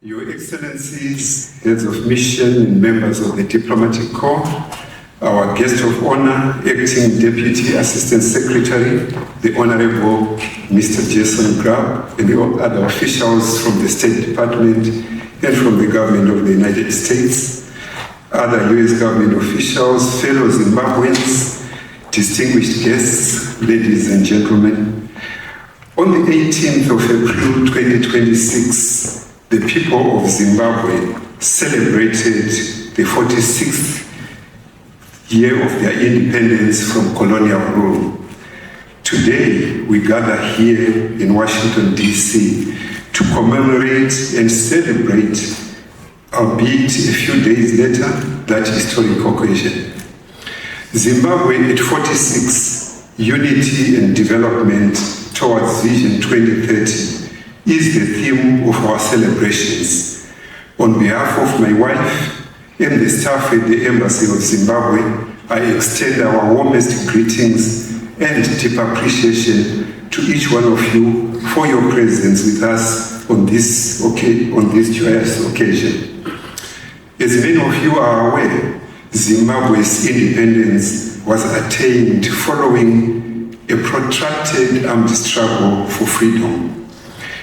Your Excellencies, heads of mission and members of the Diplomatic Corps, our guest of honor, Acting Deputy Assistant Secretary, the Honorable Mr. Jason Grubb, and all other officials from the State Department and from the Government of the United States, other U.S. government officials, fellow Zimbabweans, distinguished guests, ladies and gentlemen. On the 18th of April 2026, the people of Zimbabwe celebrated the 46th year of their independence from colonial rule. Today, we gather here in Washington, D.C. to commemorate and celebrate, albeit a few days later, that historic occasion. Zimbabwe at 46, unity and development towards Vision 2030 is the theme of our celebrations. On behalf of my wife and the staff at the Embassy of Zimbabwe, I extend our warmest greetings and deep appreciation to each one of you for your presence with us on this joyous occasion. As many of you are aware, Zimbabwe's independence was attained following a protracted armed struggle for freedom.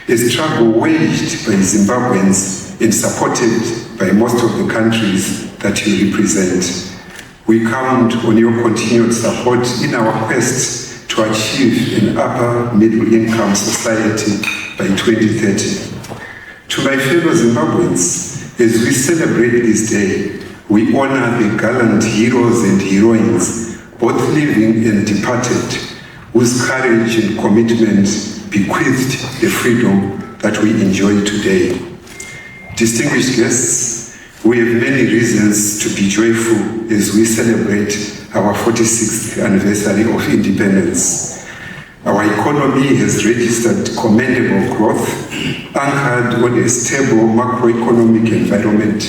A struggle waged by Zimbabweans and supported by most of the countries that you represent. We count on your continued support in our quest to achieve an upper middle income society by 2030. To my fellow Zimbabweans, as we celebrate this day, we honor the gallant heroes and heroines, both living and departed, whose courage and commitment bequeathed the freedom that we enjoy today. Distinguished guests, we have many reasons to be joyful as we celebrate our 46th anniversary of independence. Our economy has registered commendable growth, anchored on a stable macroeconomic environment.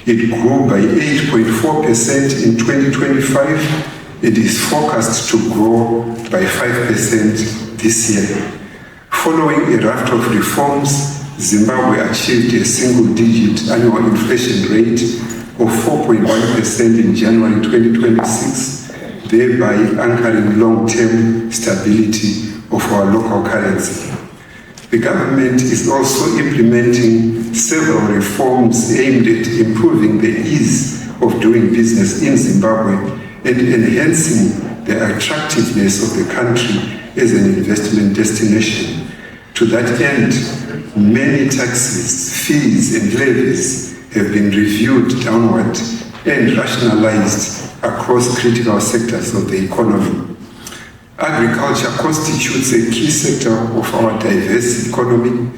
It grew by 8.4% in 2025. It is forecast to grow by 5% this year. Following a raft of reforms, Zimbabwe achieved a single-digit annual inflation rate of 4.1% in January 2026, thereby anchoring long-term stability of our local currency. The government is also implementing several reforms aimed at improving the ease of doing business in Zimbabwe and enhancing the attractiveness of the country as an investment destination. To that end, many taxes, fees, and levies have been reviewed downward and rationalized across critical sectors of the economy. Agriculture constitutes a key sector of our diverse economy.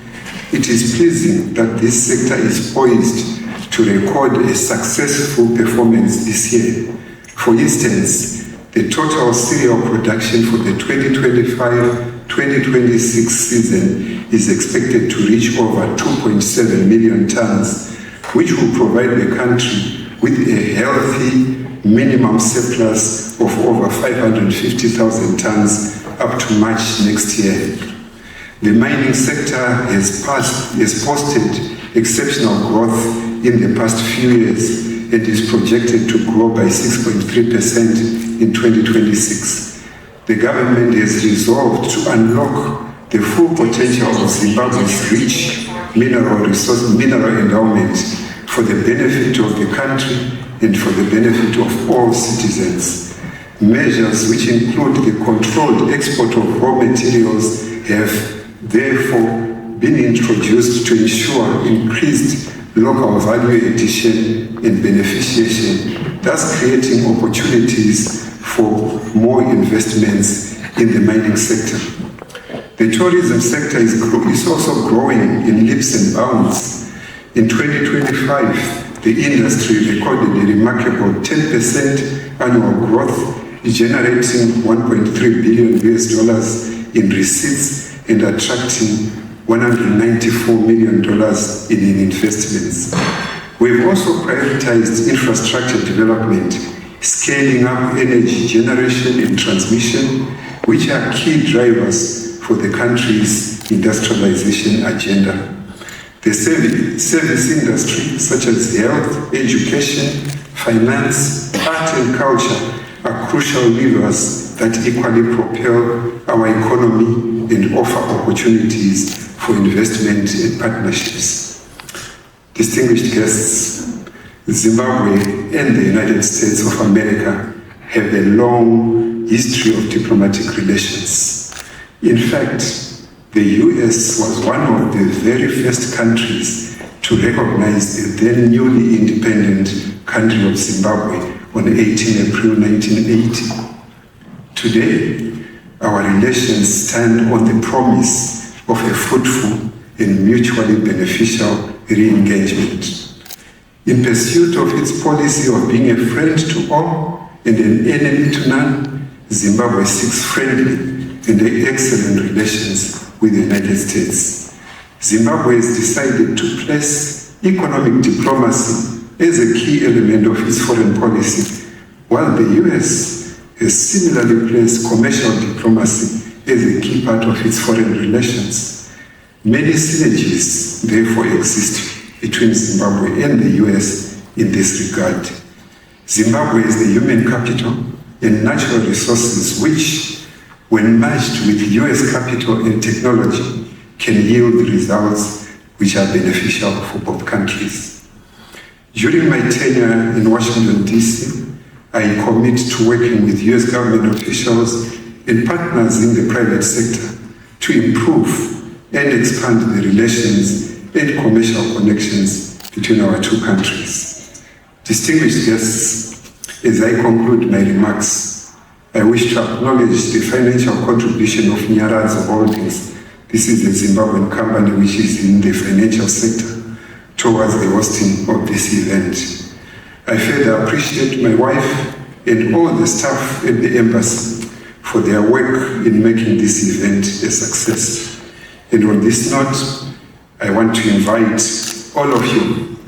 It is pleasing that this sector is poised to record a successful performance this year. For instance, the total cereal production for the 2025-2026 season is expected to reach over 2.7 million tons, which will provide the country with a healthy minimum surplus of over 550,000 tons up to March next year. The mining sector has posted exceptional growth in the past few years and is projected to grow by 6.3% in 2026. The government has resolved to unlock the full potential of Zimbabwe's rich mineral endowment for the benefit of the country and for the benefit of all citizens. Measures which include the controlled export of raw materials have therefore been introduced to ensure increased local value addition and beneficiation, thus creating opportunities for more investments in the mining sector. The tourism sector is also growing in leaps and bounds. In 2025, the industry recorded a remarkable 10% annual growth, generating $1.3 billion in receipts and attracting $194 million in investments. We've also prioritized infrastructure development, scaling up energy generation and transmission, which are key drivers for the country's industrialization agenda. The The service industry, such as health, education, finance, art and culture, are crucial levers that equally propel our economy and offer opportunities for investment and partnerships. Distinguished guests, Zimbabwe and the United States of America have a long history of diplomatic relations. In fact, the US was one of the very first countries to recognize the then newly independent country of Zimbabwe on 18 April 1980. Today, our relations stand on the promise of a fruitful and mutually beneficial re-engagement. In pursuit of its policy of being a friend to all and an enemy to none, Zimbabwe seeks friendly and excellent relations with the United States. Zimbabwe has decided to place economic diplomacy as a key element of its foreign policy, while the US has similarly placed commercial diplomacy as a key part of its foreign relations. Many synergies therefore exist between Zimbabwe and the US in this regard. Zimbabwe is the human capital and natural resources which, when matched with US capital and technology, can yield results which are beneficial for both countries. During my tenure in Washington, D.C., I commit to working with US government officials and partners in the private sector to improve and expand the relations and commercial connections between our two countries. Distinguished guests, as I conclude my remarks, I wish to acknowledge the financial contribution of Nyaradzo Holdings. This is a Zimbabwean company which is in the financial sector towards the hosting of this event. I further appreciate my wife and all the staff at the embassy for their work in making this event a success. And on this note, I want to invite all of you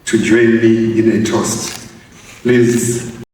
to join me in a toast. Please